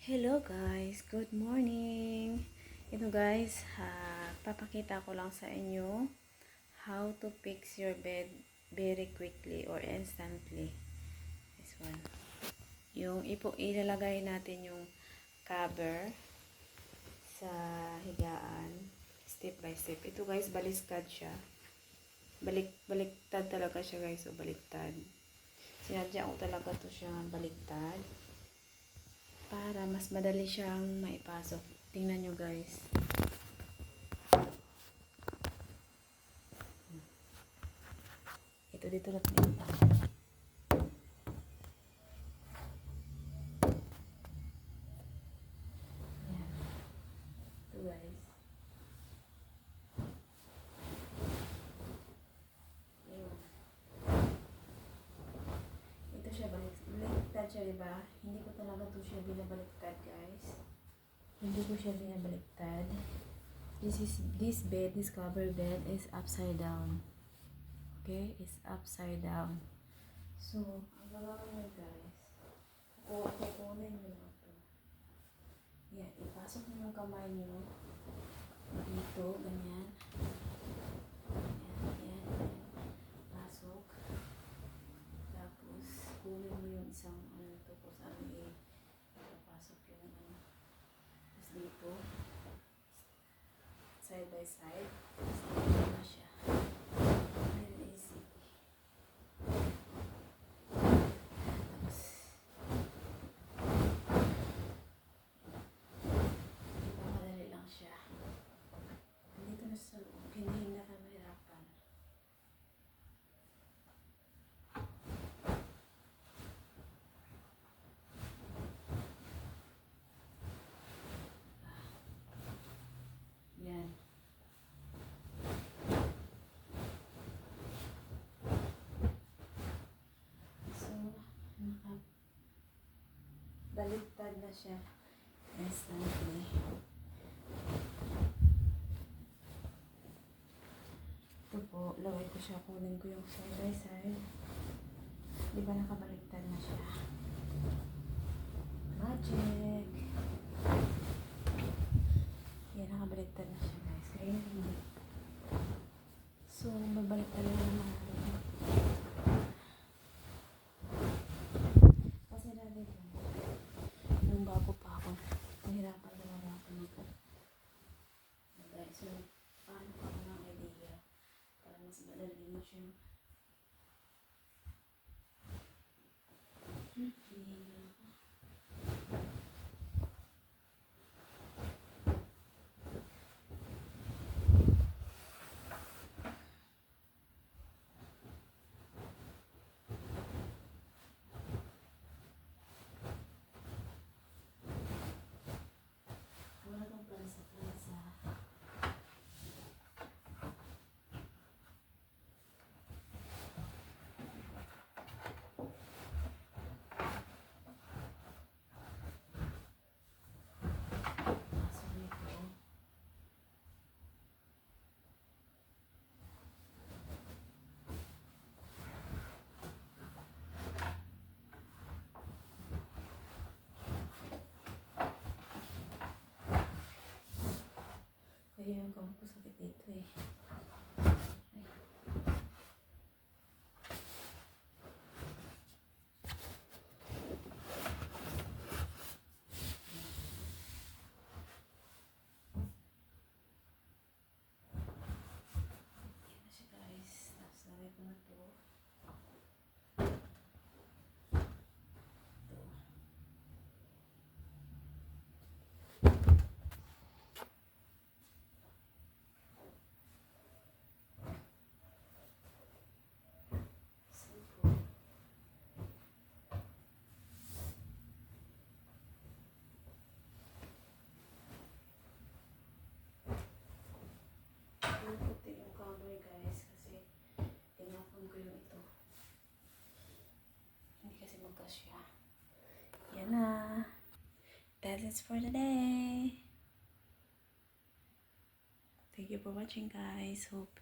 Hello guys, good morning. Ito guys, papakita ko lang sa inyo how to fix your bed very quickly or instantly. This one. Yung ilalagay natin yung cover sa higaan step by step. Ito guys, baliktad siya. Baliktad talaga siya guys, o baliktad. Sinadya ko talaga to siya baliktad para mas madali siyang maipasok. Tingnan nyo guys. Ito dito natin ipasok. Yan. Ito guys. Ayun. Ito siya baliktad siya, diba? Hindi ko talaga ito siya binabaliktad guys. Hindi ko siya binabaliktad. This cover bed is upside down. Okay? It's upside down. So, ang gagawin nyo guys, kukunin nyo lang ito. Yan, ipasok nyo yung kamay nyo dito, ganyan. Yan. Pasok. Tapos, kunin mo yung isang ito kung saan ipapasok yung Tapos dito, side by side. Tapos dito na siya. Very easy. Tapos, madali lang siya. Dito na sa loob. Hindi na ka mahirapan. Yan. So, baliktad na siya. Instantly. Ito po, laway ko siya. Kunin ko yung side by side. Di ba nakabaliktad na siya? Magic! Yan, nakabaliktad na siya guys. Kaya hindi. So, babaliktad na naman natin. Kasi dati ko, nung bago pa ako, nahirapan talaga ako mag-guys. So, paano ko ng idea para mas madali mo siya. Wala kang plansa-plansa. Kaya yung kamay ko sakit dito eh. Ay. Yan na siya guys. Tapos lagay ko na to. Puti yung cover guys kasi tinapon ko yung ito. Hindi kasi magkasya. Yan na. That is for the day. Thank you for watching guys. Hope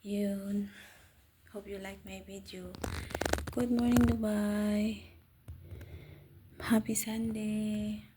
you like my video. Good morning Dubai. Happy Sunday.